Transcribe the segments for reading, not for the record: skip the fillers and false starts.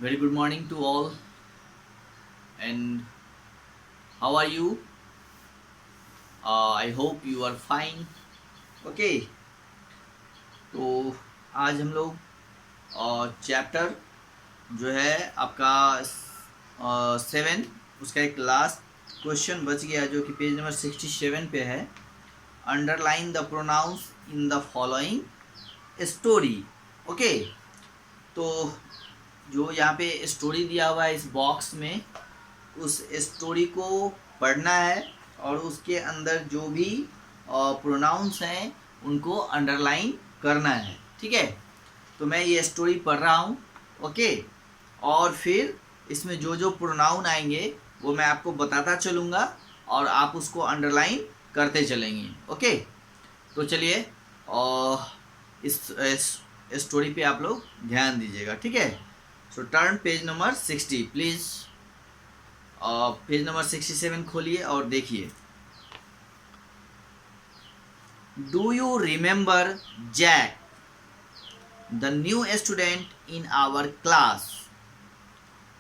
Very good morning to all, and how are you? I hope you are fine. Okay, तो आज हम लोग chapter जो है आपका 7 उसका एक लास्ट क्वेश्चन बच गया जो कि पेज नंबर 67 पे है। Underline the pronounce in the following story. Okay, तो जो यहाँ पे स्टोरी दिया हुआ है इस बॉक्स में, उस स्टोरी को पढ़ना है और उसके अंदर जो भी प्रोनाउंस हैं उनको अंडरलाइन करना है। ठीक है, तो मैं ये स्टोरी पढ़ रहा हूँ। ओके, और फिर इसमें जो जो प्रोनाउन आएंगे वो मैं आपको बताता चलूँगा और आप उसको अंडरलाइन करते चलेंगे। ओके, तो चलिए और इस स्टोरी पे आप लोग ध्यान दीजिएगा। ठीक है, so turn page number 60 please. Page number 67 खोलिए और देखिए। Do you remember Jack, the new student in our class,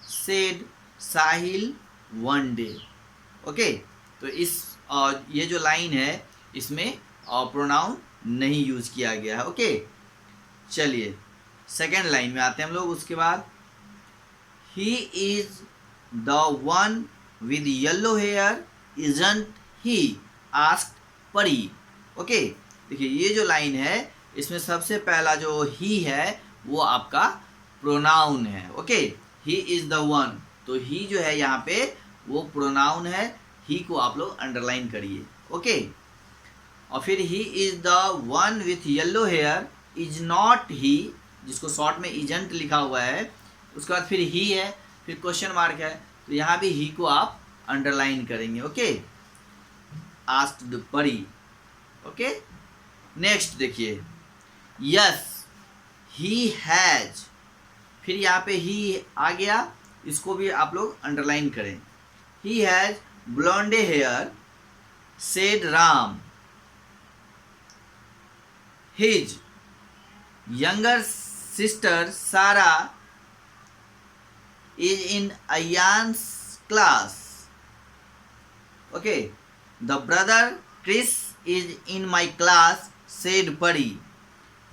said Sahil one day. Okay, तो ये जो लाइन है इसमें प्रोनाउन नहीं यूज किया गया है। ओके, चलिए सेकेंड लाइन में आते हैं हम लोग। उसके बाद he is the one with yellow hair isn't he, asked Pari. Okay, देखिए ये जो लाइन है इसमें सबसे पहला जो ही है वो आपका प्रोनाउन है। Okay, he is the one, तो ही जो है यहाँ पे वो प्रोनाउन है। ही को आप लोग अंडरलाइन करिए। ओके, और फिर ही is the one with yellow here is not ही, जिसको शॉर्ट में इजेंट लिखा हुआ है। उसके बाद फिर ही है, फिर क्वेश्चन मार्क है, तो यहाँ भी ही को आप अंडरलाइन करेंगे। Okay, asked Pari. Okay, next देखिए, यस ही हैज, फिर यहाँ पे ही आ गया, इसको भी आप लोग अंडरलाइन करें। He has blonde hair, said Ram. His younger sister Sarah is in Ayan's class. Okay, the brother Chris is in my class, said Pari.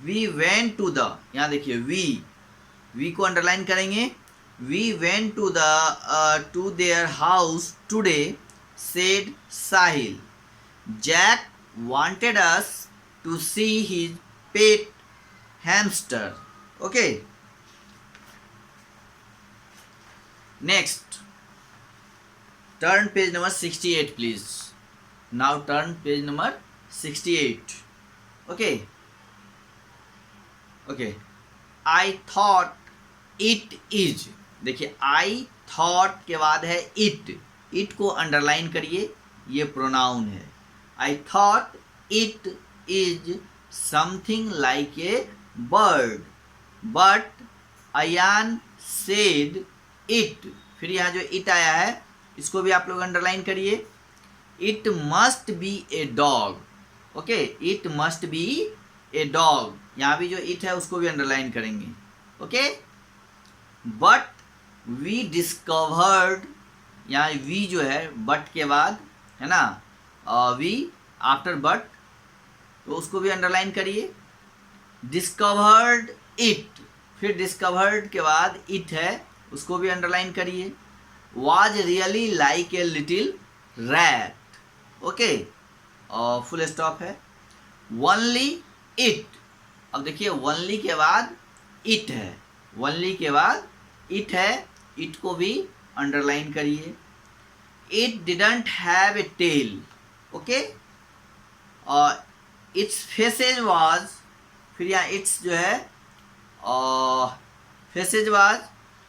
We went to the, यहाँ देखिए we को अंडरलाइन करेंगे। We went to their house today, said Sahil. Jack wanted us to see his pet hamster. Okay, next turn page number 68 please. Now turn page number 68. Okay, I thought it is, देखिए I thought के बाद है it को underline करिए, ये pronoun है। I thought it is something like a bird, but Ayan said it, फिर यहाँ जो it आया है इसको भी आप लोग अंडरलाइन करिए। It must be a dog. Okay, it must be a dog, यहाँ भी जो it है उसको भी अंडरलाइन करेंगे। ओके, but we discovered, यहाँ we जो है but के बाद है ना, we आफ्टर but, तो उसको भी अंडरलाइन करिए। डिस्कवर्ड इट, फिर डिस्कवर्ड के बाद इट है उसको भी अंडरलाइन करिए। Was really like a little rat. Okay, और फुल स्टॉप है। वनली इट, अब देखिए वनली के बाद इट है, वनली के बाद इट है, इट को भी अंडरलाइन करिए। It didn't have a tail. Okay, और इट्स फेसेज वाज, फिर यहाँ इट्स जो है फेसेज वाज,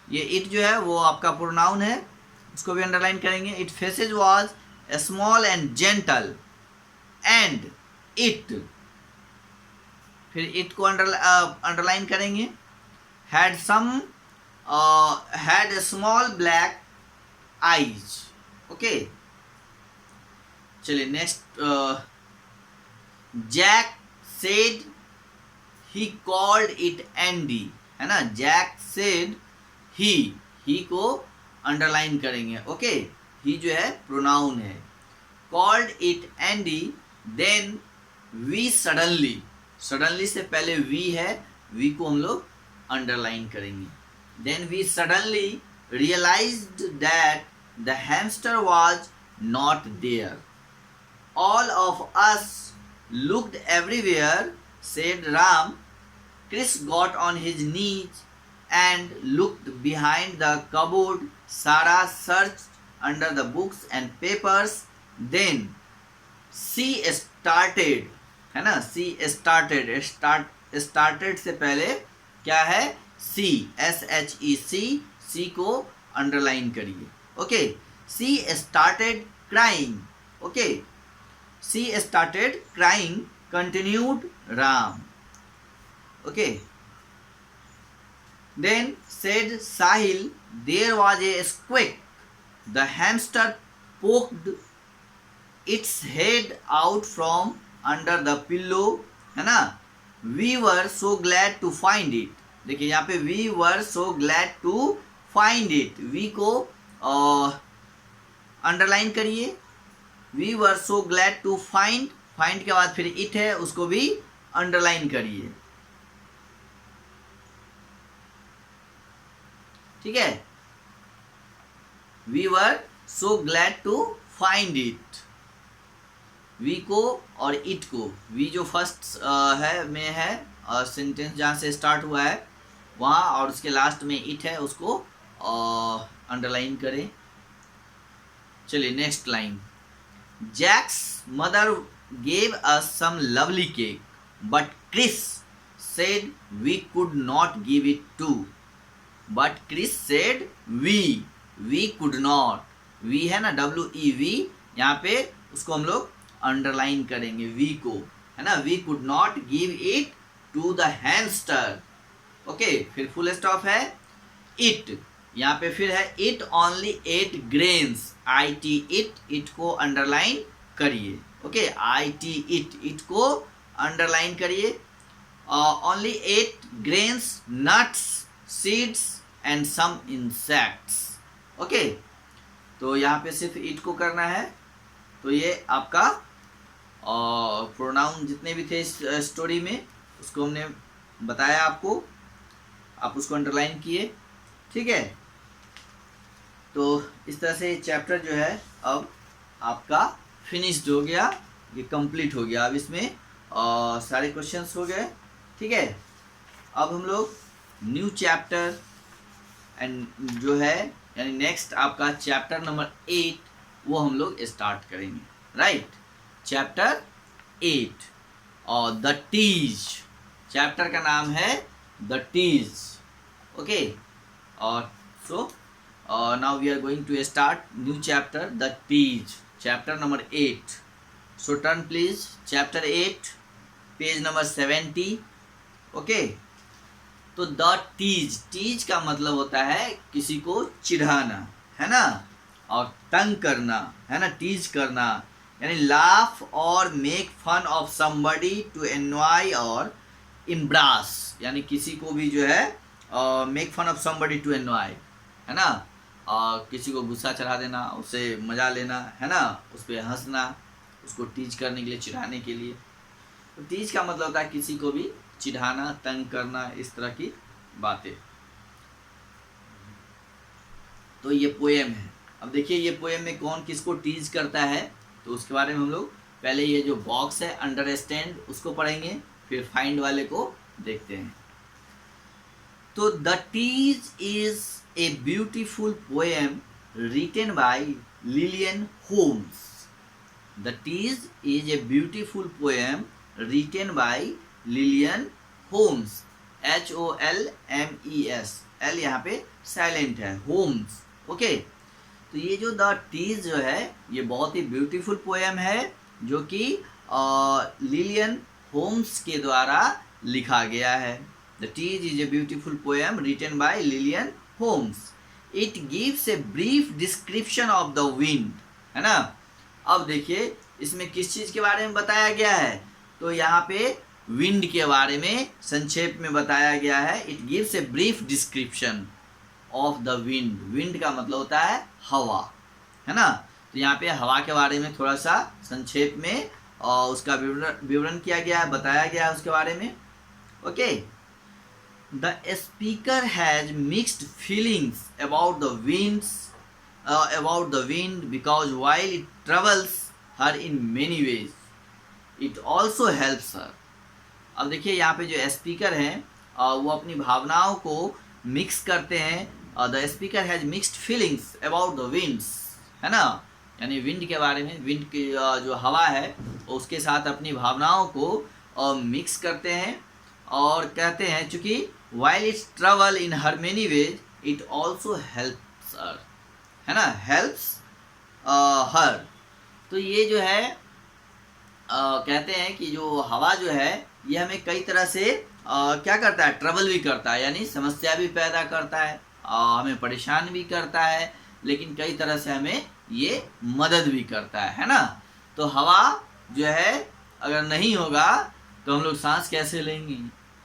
ये इट जो है वो आपका प्रोनाउन है, उसको भी अंडरलाइन करेंगे। It faces was small and gentle and it, फिर इट को अंडरलाइन करेंगे। Had small black eyes. Okay, चलिए next, Jack said he called it Andy, है ना। जैक सेड ही को अंडरलाइन करेंगे। ओके, ही जो है प्रोनाउन है। Called it Andy, then we suddenly, suddenly से पहले वी है, वी को हम लोग अंडरलाइन करेंगे। Then we suddenly realised that the hamster was not there. All of us looked everywhere, said Ram. Chris got on his knees and looked behind the cupboard. Sarah searched under the books and papers. Then she started, है ना, she started, started से पहले क्या है, C, SHEC, C को underline करिए। Okay, she started crying. Okay, she started crying, continued Ram. Okay. Then said Sahil, there was a squeak. The hamster poked its head out from under the pillow, है ना। We were so glad to find it. देखिए यहाँ पे we were so glad to find it. We को underline करिए। We were so glad to find, find के बाद फिर it है, उसको भी अंडरलाइन करिए। ठीक है, we were so glad to find it. We को और इट को, वी जो फर्स्ट है में है सेंटेंस जहाँ से स्टार्ट हुआ है वहाँ, और उसके लास्ट में इट है, उसको अंडरलाइन करें। चलिए next line. Jack's mother gave us some lovely cake, but Chris said we could not give it to. But Chris said we could not. We है ना, WEV, यहाँ पे उसको हम लोग अंडरलाइन करेंगे, we को, है ना। We could not give it to the hamster. Okay, फिर फुल स्टॉप है। it, यहाँ पे फिर है it only ate grains, IT it को अंडरलाइन करिए। ओके, IT it को अंडरलाइन करिए। Only 8 grains, nuts, seeds and some insects. Okay, तो यहाँ पे सिर्फ it को करना है। तो ये आपका प्रोनाउन जितने भी थे इस स्टोरी में, उसको हमने बताया आपको, आप उसको अंडरलाइन किए। ठीक है, तो इस तरह से चैप्टर जो है अब आपका फिनिश्ड हो गया, ये कंप्लीट हो गया। अब इसमें सारे क्वेश्चंस हो गए। ठीक है, अब हम लोग न्यू चैप्टर एंड जो है यानी नेक्स्ट आपका चैप्टर नंबर 8 वो हम लोग स्टार्ट करेंगे। राइट, चैप्टर 8 और द टीज, चैप्टर का नाम है द टीज। ओके, और so now we are going to start new chapter the tease, chapter number 8। So turn please chapter 8, page number 70। Okay, तो द टीज, टीज का मतलब होता है किसी को चिढ़ाना, है ना, और तंग करना, है ना, टीज करना, यानी लाफ और make fun of somebody to NY और इम्ब्रास, यानी किसी को भी जो है make fun of somebody to NY, है ना, किसी को गुस्सा चढ़ा देना, उससे मजा लेना, है ना, उस पर हंसना, उसको टीज करने के लिए, चिढ़ाने के लिए। तो टीज का मतलब होता है किसी को भी चिढ़ाना, तंग करना, इस तरह की बातें। तो ये पोएम है। अब देखिए ये पोएम में कौन किसको टीज करता है, तो उसके बारे में हम लोग पहले ये जो बॉक्स है अंडरस्टैंड उसको पढ़ेंगे, फिर फाइंड वाले को देखते हैं। तो the tease is a beautiful poem written by Lillian Holmes. The tease is a beautiful poem written by Lillian Holmes, HOLMES, L यहाँ पे साइलेंट है, होम्स। ओके, तो ये जो द टीज जो है ये बहुत ही ब्यूटीफुल पोएम है जो कि लिलियन होम्स के द्वारा लिखा गया है। The tease is a beautiful poem written by Lillian Holmes. It gives a brief description of the wind, है ना। अब देखिए इसमें किस चीज़ के बारे में बताया गया है, तो यहाँ पे विंड के बारे में संक्षेप में बताया गया है। It gives a brief description of the wind. Wind का मतलब होता है हवा, है ना। तो यहाँ पे हवा के बारे में थोड़ा सा संक्षेप में उसका विवरण किया गया है, बताया गया है उसके बारे में। Okay, the speaker has mixed feelings about the wind because while it travels her in many ways it also helps her. अब देखिए यहाँ पे जो स्पीकर हैं वो अपनी भावनाओं को मिक्स करते हैं। The speaker has mixed feelings about the winds, है ना, यानी विंड के बारे में, विंड की जो हवा है उसके साथ अपनी भावनाओं को मिक्स करते हैं और कहते हैं चूँकि while it's travel in her many ways it also helps her, है ना, हेल्प्स हर। तो ये जो है कहते हैं कि जो हवा जो है ये हमें कई तरह से क्या करता है, ट्रबल भी करता है, यानी समस्या भी पैदा करता है, हमें परेशान भी करता है, लेकिन कई तरह से हमें ये मदद भी करता है ना। तो हवा जो है अगर नहीं होगा तो हम लोग सांस कैसे लेंगे,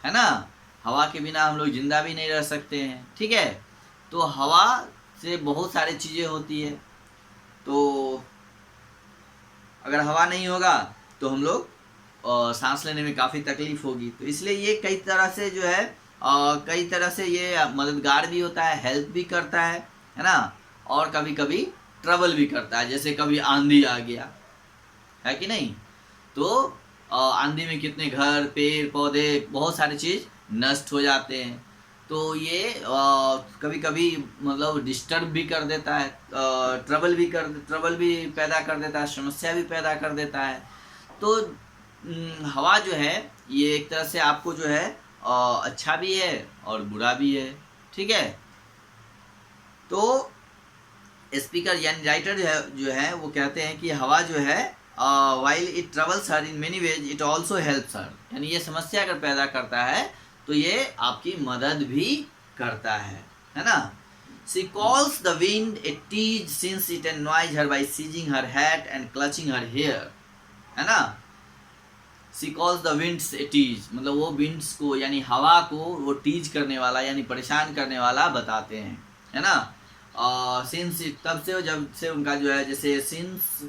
है ना। हवा के बिना हम लोग जिंदा भी नहीं रह सकते हैं, ठीक है। तो हवा से बहुत सारी चीज़ें होती है, तो अगर हवा नहीं होगा तो हम लोग सांस लेने में काफ़ी तकलीफ होगी। तो इसलिए ये कई तरह से जो है कई तरह से ये मददगार भी होता है, हेल्प भी करता है ना, और कभी कभी ट्रबल भी करता है। जैसे कभी आंधी आ गया, है कि नहीं, तो आंधी में कितने घर, पेड़ पौधे, बहुत सारी चीज़ नष्ट हो जाते हैं। तो ये कभी कभी मतलब डिस्टर्ब भी कर देता है, ट्रबल भी पैदा कर देता है, समस्या भी पैदा कर देता है। तो हवा जो है ये एक तरह से आपको जो है अच्छा भी है और बुरा भी है, ठीक है। तो स्पीकर यानी राइटर जो है वो कहते हैं कि हवा जो है while it travels her in many ways it also helps her, यानी ये समस्या अगर पैदा करता है तो ये आपकी मदद भी करता है ना। She calls the wind a tease since it annoys her by seizing her hat and clutching her hair, है ना। She calls the winds a tease, मतलब वो winds को यानी हवा को वो टीज करने वाला यानी परेशान करने वाला बताते हैं, है ना। since it, तब से जब से उनका जो है, जैसे since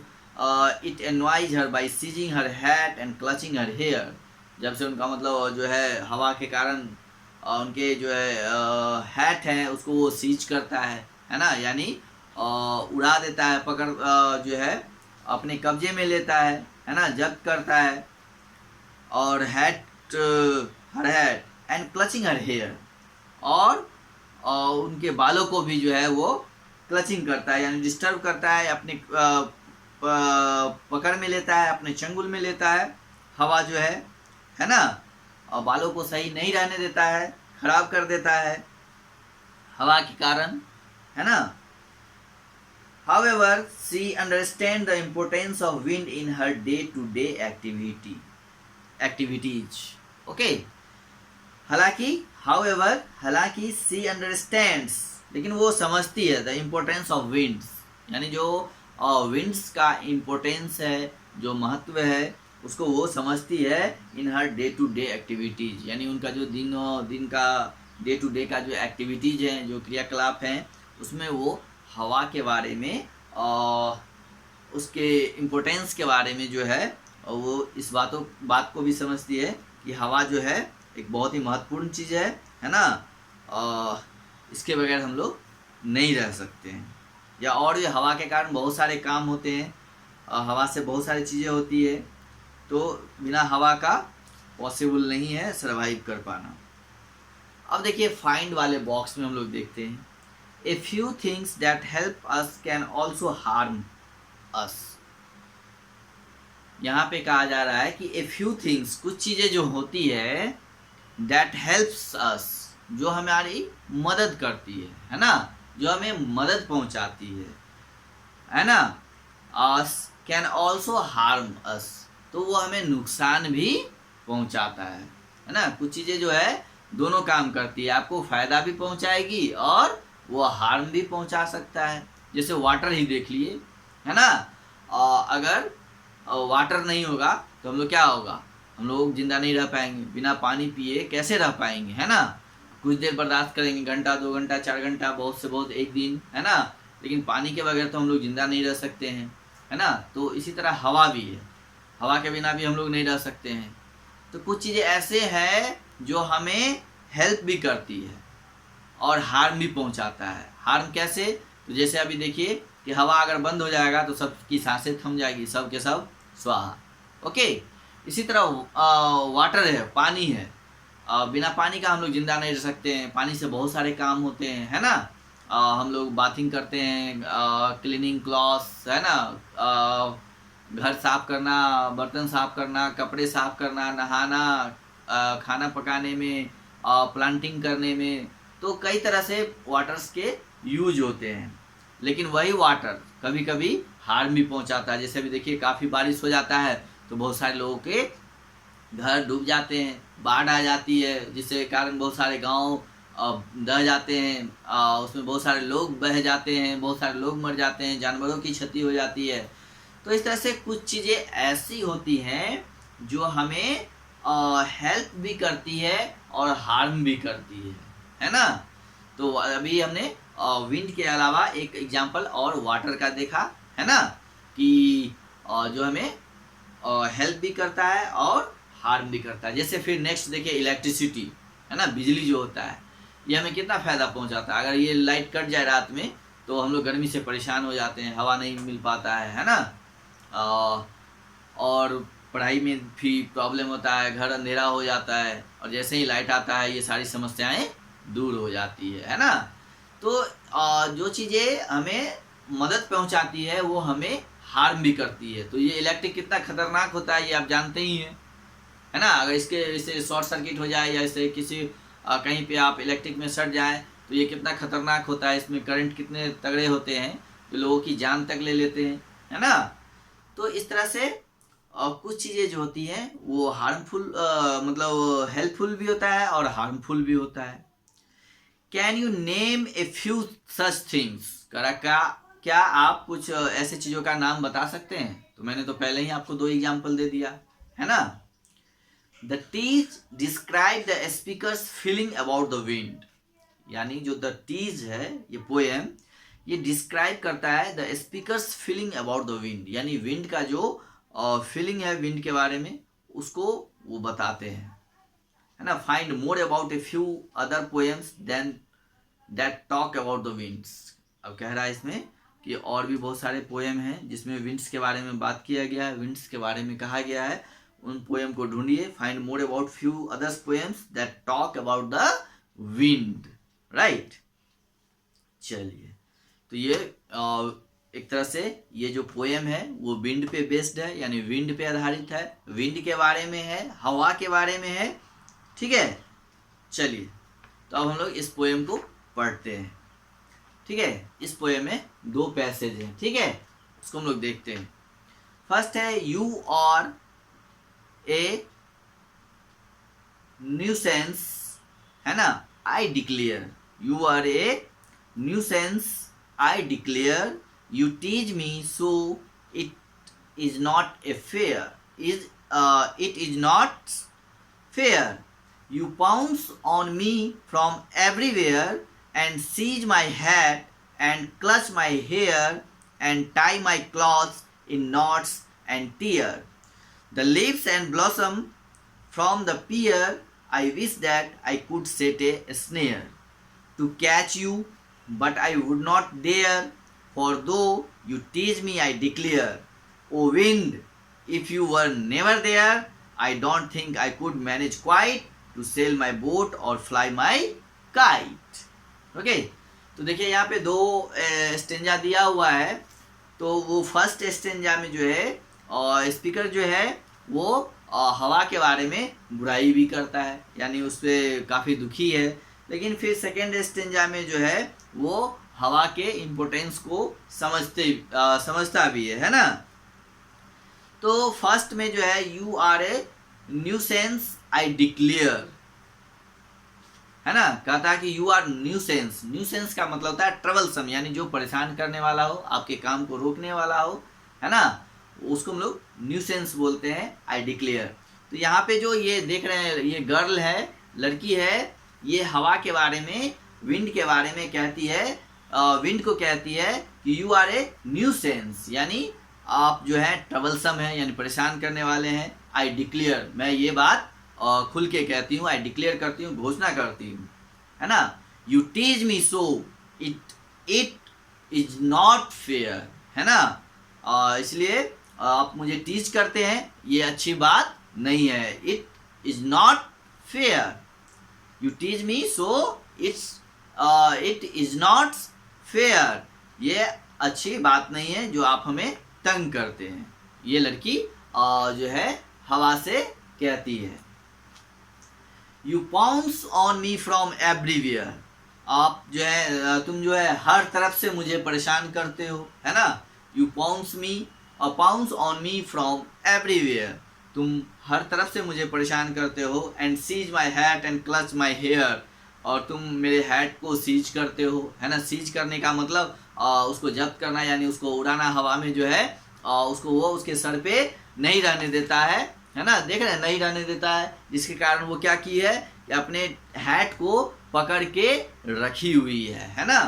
it annoys her by seizing her hat and clutching her hair, जब से उनका मतलब जो है हवा के कारण उनके जो है हैट है उसको वो सीज करता है ना, यानी उड़ा देता है, पकड़ जो है अपने कब्जे में लेता है ना, जब्त करता है। और her hat and clutching her hair, और उनके बालों को भी जो है वो क्लचिंग करता है यानी डिस्टर्ब करता है, अपने पकड़ में लेता है, अपने चंगुल में लेता है हवा जो है ना, और बालों को सही नहीं रहने देता है, खराब कर देता है हवा के कारण, है ना। However, she understands the importance of wind in her day-to-day activities. Okay. हालांकि she understands, लेकिन वो समझती है the importance of winds, यानी जो winds का importance है, जो महत्व है, उसको वो समझती है इन हर डे टू डे एक्टिविटीज़, यानी उनका जो दिन का डे टू डे का जो एक्टिविटीज़ हैं, जो क्रियाकलाप हैं, उसमें वो हवा के बारे में उसके इम्पोर्टेंस के बारे में जो है वो इस बात को भी समझती है कि हवा जो है एक बहुत ही महत्वपूर्ण चीज़ है ना। इसके बगैर हम लोग नहीं रह सकते हैं, या और ये हवा के कारण बहुत सारे काम होते हैं, हवा से बहुत सारी चीज़ें होती है, तो बिना हवा का पॉसिबल नहीं है सर्वाइव कर पाना। अब देखिए फाइंड वाले बॉक्स में हम लोग देखते हैं, a few things that help us can also harm us. यहाँ पे कहा जा रहा है कि ए फ्यू थिंग्स, कुछ चीज़ें जो होती है, दैट हेल्प्स अस, जो हमारी मदद करती है ना, जो हमें मदद पहुँचाती है ना, us can also harm us, तो वो हमें नुकसान भी पहुंचाता है ना। कुछ चीज़ें जो है दोनों काम करती है, आपको फ़ायदा भी पहुंचाएगी और वो हार्म भी पहुंचा सकता है। जैसे वाटर ही देख लिए, है ना। अगर वाटर नहीं होगा तो हम लोग क्या होगा, हम लोग जिंदा नहीं रह पाएंगे, बिना पानी पिए कैसे रह पाएंगे, है ना। कुछ देर बर्दाश्त करेंगे, घंटा 2 घंटा 4 घंटा, बहुत से बहुत 1 दिन, है ना। लेकिन पानी के बगैर तो हम लोग जिंदा नहीं रह सकते हैं, है ना। तो इसी तरह हवा भी है, हवा के बिना भी हम लोग नहीं रह सकते हैं। तो कुछ चीज़ें ऐसे हैं जो हमें हेल्प भी करती है और हार्म भी पहुंचाता है। हार्म कैसे? तो जैसे अभी देखिए कि हवा अगर बंद हो जाएगा तो सबकी सांसें थम जाएगी, सब के सब स्वाहा। ओके। इसी तरह वाटर है, पानी है, बिना पानी का हम लोग जिंदा नहीं रह सकते हैं। पानी से बहुत सारे काम होते हैं, है ना। हम लोग बाथिंग करते हैं, क्लीनिंग क्लॉथ्स, है ना, घर साफ करना, बर्तन साफ करना, कपड़े साफ करना, नहाना, खाना पकाने में, प्लांटिंग करने में, तो कई तरह से वाटर्स के यूज होते हैं। लेकिन वही वाटर कभी कभी हार्म भी पहुंचाता है। जैसे अभी देखिए काफ़ी बारिश हो जाता है तो बहुत सारे लोगों के घर डूब जाते हैं, बाढ़ आ जाती है, जिसके कारण बहुत सारे गांव दह जाते हैं, उसमें बहुत सारे लोग बह जाते हैं, बहुत सारे लोग मर जाते हैं, जानवरों की क्षति हो जाती है। तो इस तरह से कुछ चीज़ें ऐसी होती हैं जो हमें हेल्प भी करती है और हार्म भी करती है ना। तो अभी हमने विंड के अलावा एक एग्जांपल और वाटर का देखा, है ना, कि जो हमें हेल्प भी करता है और हार्म भी करता है। जैसे फिर नेक्स्ट देखिए इलेक्ट्रिसिटी, है ना, बिजली जो होता है ये हमें कितना फ़ायदा पहुंचाता है। अगर ये लाइट कट जाए रात में तो हम लोग गर्मी से परेशान हो जाते हैं, हवा नहीं मिल पाता है ना। और पढ़ाई में भी प्रॉब्लम होता है, घर अंधेरा हो जाता है, और जैसे ही लाइट आता है ये सारी समस्याएं दूर हो जाती है ना। तो जो चीज़ें हमें मदद पहुंचाती है वो हमें हार्म भी करती है। तो ये इलेक्ट्रिक कितना खतरनाक होता है ये आप जानते ही हैं, है ना। अगर इससे शॉर्ट सर्किट हो जाए या इससे किसी कहीं पे आप इलेक्ट्रिक में सट जाए तो ये कितना खतरनाक होता है। इसमें करंट कितने तगड़े होते हैं जो लोगों की जान तक ले लेते हैं, है ना। तो इस तरह से कुछ चीज़ें जो होती हैं वो हार्मफुल मतलब हेल्पफुल भी होता है और हार्मफुल भी होता है। Can you name a few such things? क्या आप कुछ ऐसे चीज़ों का नाम बता सकते हैं? तो मैंने तो पहले ही आपको 2 एग्जाम्पल दे दिया, है ना। The tease describe the speaker's feeling about the wind, यानी जो द टीज है ये पोएम ये डिस्क्राइब करता है the speaker's feeling about the wind, यानी विंड का जो फीलिंग है विंड के बारे में उसको वो बताते हैं, है ना। Find more about a few other poems then that talk about the winds. अब कह रहा है इसमें कि और भी बहुत सारे पोएम हैं जिसमें विंड्स के बारे में बात किया गया है, विंड्स के बारे में कहा गया है। उन पोएम को ढूंढिए, find more about few others poems that talk about the wind, right. चलिए, तो ये एक तरह से ये जो पोएम है वो विंड पे बेस्ड है, यानी विंड पे आधारित है, विंड के बारे में है, हवा के बारे में है, ठीक है। चलिए, तो अब हम लोग इस पोएम को पढ़ते हैं, ठीक है। इस पोएम में 2 पैसेज हैं, ठीक है, उसको हम लोग देखते हैं। फर्स्ट है यू आर ए न्यूसेंस, है ना, I declare. You are a nuisance I declare, you teach me so it is not a fair, it is not fair. You pounce on me from everywhere and seize my hat and clutch my hair and tie my clothes in knots and tear. The leaves and blossom from the pear, I wish that I could set a snare to catch you, but I would not dare. For though you tease me, I declare, O wind, if you were never there, I don't think I could manage quite to sail my boat or fly my kite. Okay, तो देखिए यहाँ पे 2 stanza दिया हुआ है। तो वो first stanza में जो है स्पीकर जो है वो हवा के बारे में बुराई भी करता है, यानी उस पर काफ़ी दुखी है। लेकिन फिर सेकेंड स्टेंजा में जो है वो हवा के इम्पोर्टेंस को समझता भी है ना। तो फर्स्ट में जो है you are a nuisance I declare, है ना, कहता है कि यू आर न्यूसेंस। न्यूसेंस का मतलब होता है ट्रबलसम, यानी जो परेशान करने वाला हो, आपके काम को रोकने वाला हो, है ना, उसको हम लोग न्यूसेंस बोलते हैं। I declare. तो यहाँ पे जो ये देख रहे हैं ये गर्ल है, लड़की है, ये हवा के बारे में, विंड के बारे में कहती है, विंड को कहती है कि यू आर ए न्यूसेंस, यानी आप जो है ट्रबलसम है, यानी परेशान करने वाले हैं। आई डिक्लेयर, मैं ये बात खुल के कहती हूँ, आई डिक्लेयर करती हूँ, घोषणा करती हूँ, है ना। You tease me so it is not fair, है ना। इसलिए आप मुझे टीज करते हैं, ये अच्छी बात नहीं है। It is not fair, you tease me so it is not fair, ये अच्छी बात नहीं है जो आप हमें तंग करते हैं। ये लड़की जो है हवा से कहती है। You pounce on me from everywhere, आप जो है तुम जो है हर तरफ से मुझे परेशान करते हो, है ना। यू पाउंस मी और pounce on me from everywhere, तुम हर तरफ से मुझे परेशान करते हो। And seize my hat and clutch my hair, और तुम मेरे हैट को सीज करते हो, है ना। सीज करने का मतलब उसको जब्त करना, यानी उसको उड़ाना हवा में जो है, उसको वो उसके सर पे नहीं रहने देता है ना। देख रहे हैं, नहीं रहने देता है, जिसके कारण वो क्या की है कि अपने हैट को पकड़ के रखी हुई है ना।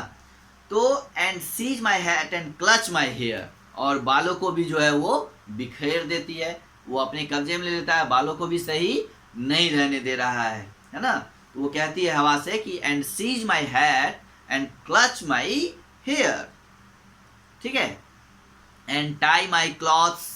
तो and seize my hat and clutch my hair, और बालों को भी जो है वो बिखेर देती है, वो अपने कब्जे में ले लेता है, बालों को भी सही नहीं रहने दे रहा है ना। तो वो कहती है हवा से कि and seize my hat and clutch my hair, ठीक है। And tie my clothes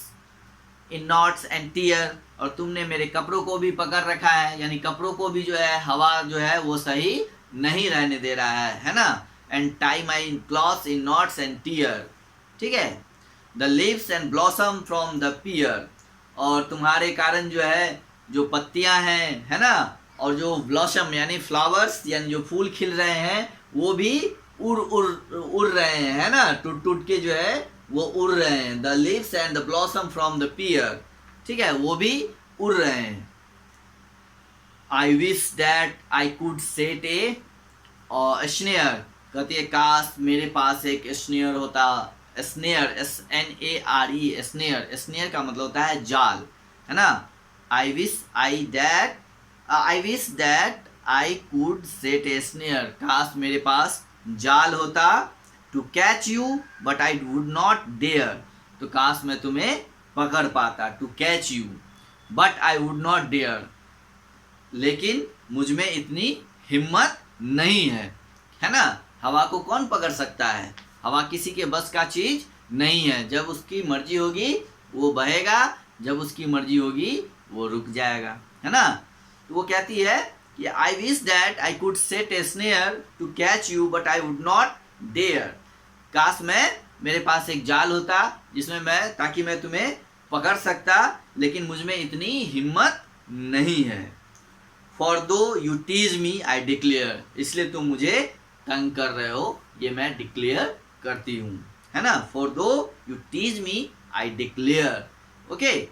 in knots and tear, और तुमने मेरे कपड़ों को भी पकड़ रखा है, यानी कपड़ों को भी जो है हवा जो है वो सही नहीं रहने दे रहा है ना। And tie my clothes in knots and tear, ठीक है। The leaves and blossom from the pear, और तुम्हारे कारण जो है जो पत्तियां हैं, है ना, और जो ब्लॉसम यानी फ्लावर्स, यानी जो फूल खिल रहे हैं, वो भी उड़ रहे हैं, है ना। टूट टूट के जो है वो उड़ रहे हैं। The leaves and the blossom from the pear, ठीक है, वो भी उड़ रहे हैं। I wish that I could set a snare, कहती है काश मेरे पास एक स्नेयर होता। स्नेयर, SNARE, स्नेयर, स्नेयर का मतलब होता है जाल, है ना। I wish that I could set a snare, काश मेरे पास जाल होता। To catch you but I would not dare, तो काश मैं तुम्हें पकड़ पाता। To catch you but I would not dare, लेकिन मुझ में इतनी हिम्मत नहीं है ना। हवा को कौन पकड़ सकता है, हवा किसी के बस का चीज नहीं है। जब उसकी मर्जी होगी वो बहेगा, जब उसकी मर्जी होगी वो रुक जाएगा, है ना। तो वो कहती है कि I wish that I could set a snare to catch you but I would not dare, काश मेरे पास एक जाल होता जिसमें ताकि मैं तुम्हें पकड़ सकता, लेकिन मुझ में इतनी हिम्मत नहीं है। For though you tease me I declare, इसलिए तुम मुझे तंग कर रहे हो, ये मैं डिक्लेयर करती हूँ, है ना। For though you tease me I declare, okay.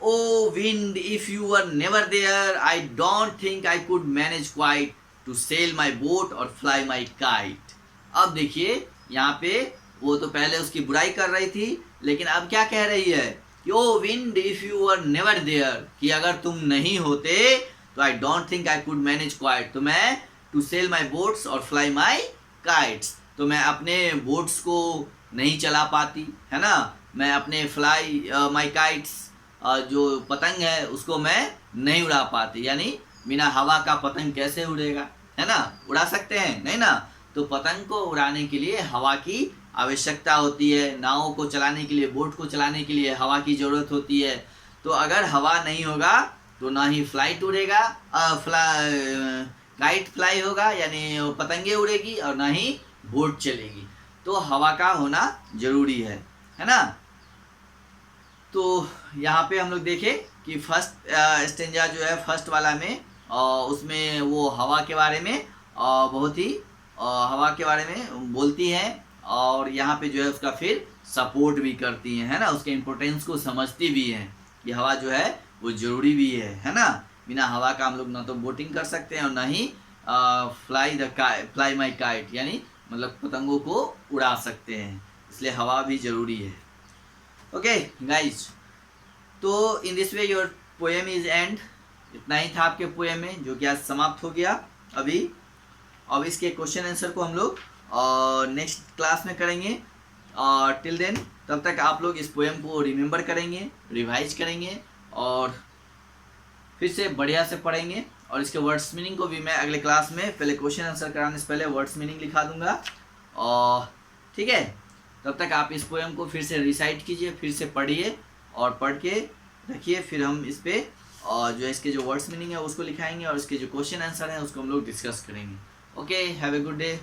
Oh wind if you were never there I don't think I could manage quite to sail my boat or fly my kite. अब देखिए यहाँ पे वो तो पहले उसकी बुराई कर रही थी, लेकिन अब क्या कह रही है कि O wind if you were never there, कि अगर तुम नहीं होते तो I don't think I could manage quite, तो मैं टू सेल माई बोट्स और फ्लाई माई काइट्स, तो मैं अपने बोट्स को नहीं चला पाती, है ना। मैं अपने फ्लाई माई काइट्स जो पतंग है उसको मैं नहीं उड़ा पाती, यानी बिना हवा का पतंग कैसे उड़ेगा, है ना। उड़ा सकते हैं नहीं ना। तो पतंग को उड़ाने के लिए हवा की आवश्यकता होती है, नावों को चलाने के लिए, बोट को चलाने के लिए हवा की ज़रूरत होती है। तो अगर हवा नहीं होगा तो ना ही फ्लाइट उड़ेगा, काइट फ्लाई होगा यानी पतंगे उड़ेगी, और ना ही बोट चलेगी। तो हवा का होना जरूरी है ना। तो यहाँ पे हम लोग देखें कि फर्स्ट स्टेंजा जो है फर्स्ट वाला में उसमें वो हवा के बारे में बहुत ही हवा के बारे में बोलती हैं, और यहाँ पे जो है उसका फिर सपोर्ट भी करती हैं, है ना। उसके इम्पोर्टेंस को समझती भी हैं कि हवा जो है वो ज़रूरी भी है ना। बिना हवा का हम लोग ना तो बोटिंग कर सकते हैं और ना ही फ्लाई माई काइट यानी मतलब पतंगों को उड़ा सकते हैं, इसलिए हवा भी ज़रूरी है। ओके गाइज, तो in this way your poem is and. इतना ही था आपके पोएम में, जो कि आज समाप्त हो गया अभी। अब इसके क्वेश्चन आंसर को हम लोग नेक्स्ट क्लास में करेंगे। टिल देन, तब तक आप लोग इस पोएम को रिमेंबर करेंगे, रिवाइज करेंगे और फिर से बढ़िया से पढ़ेंगे। और इसके वर्ड्स मीनिंग को भी मैं अगले क्लास में पहले क्वेश्चन आंसर कराने से पहले वर्ड्स मीनिंग लिखा दूंगा। और ठीक है, तब तक आप इस पोएम को फिर से रिसाइट कीजिए, फिर से पढ़िए और पढ़ के रखिए। फिर हम इस पे और जो इसके जो वर्ड्स मीनिंग है उसको लिखाएंगे और इसके जो क्वेश्चन आंसर है उसको हम लोग डिस्कस करेंगे। Okay, have a good day.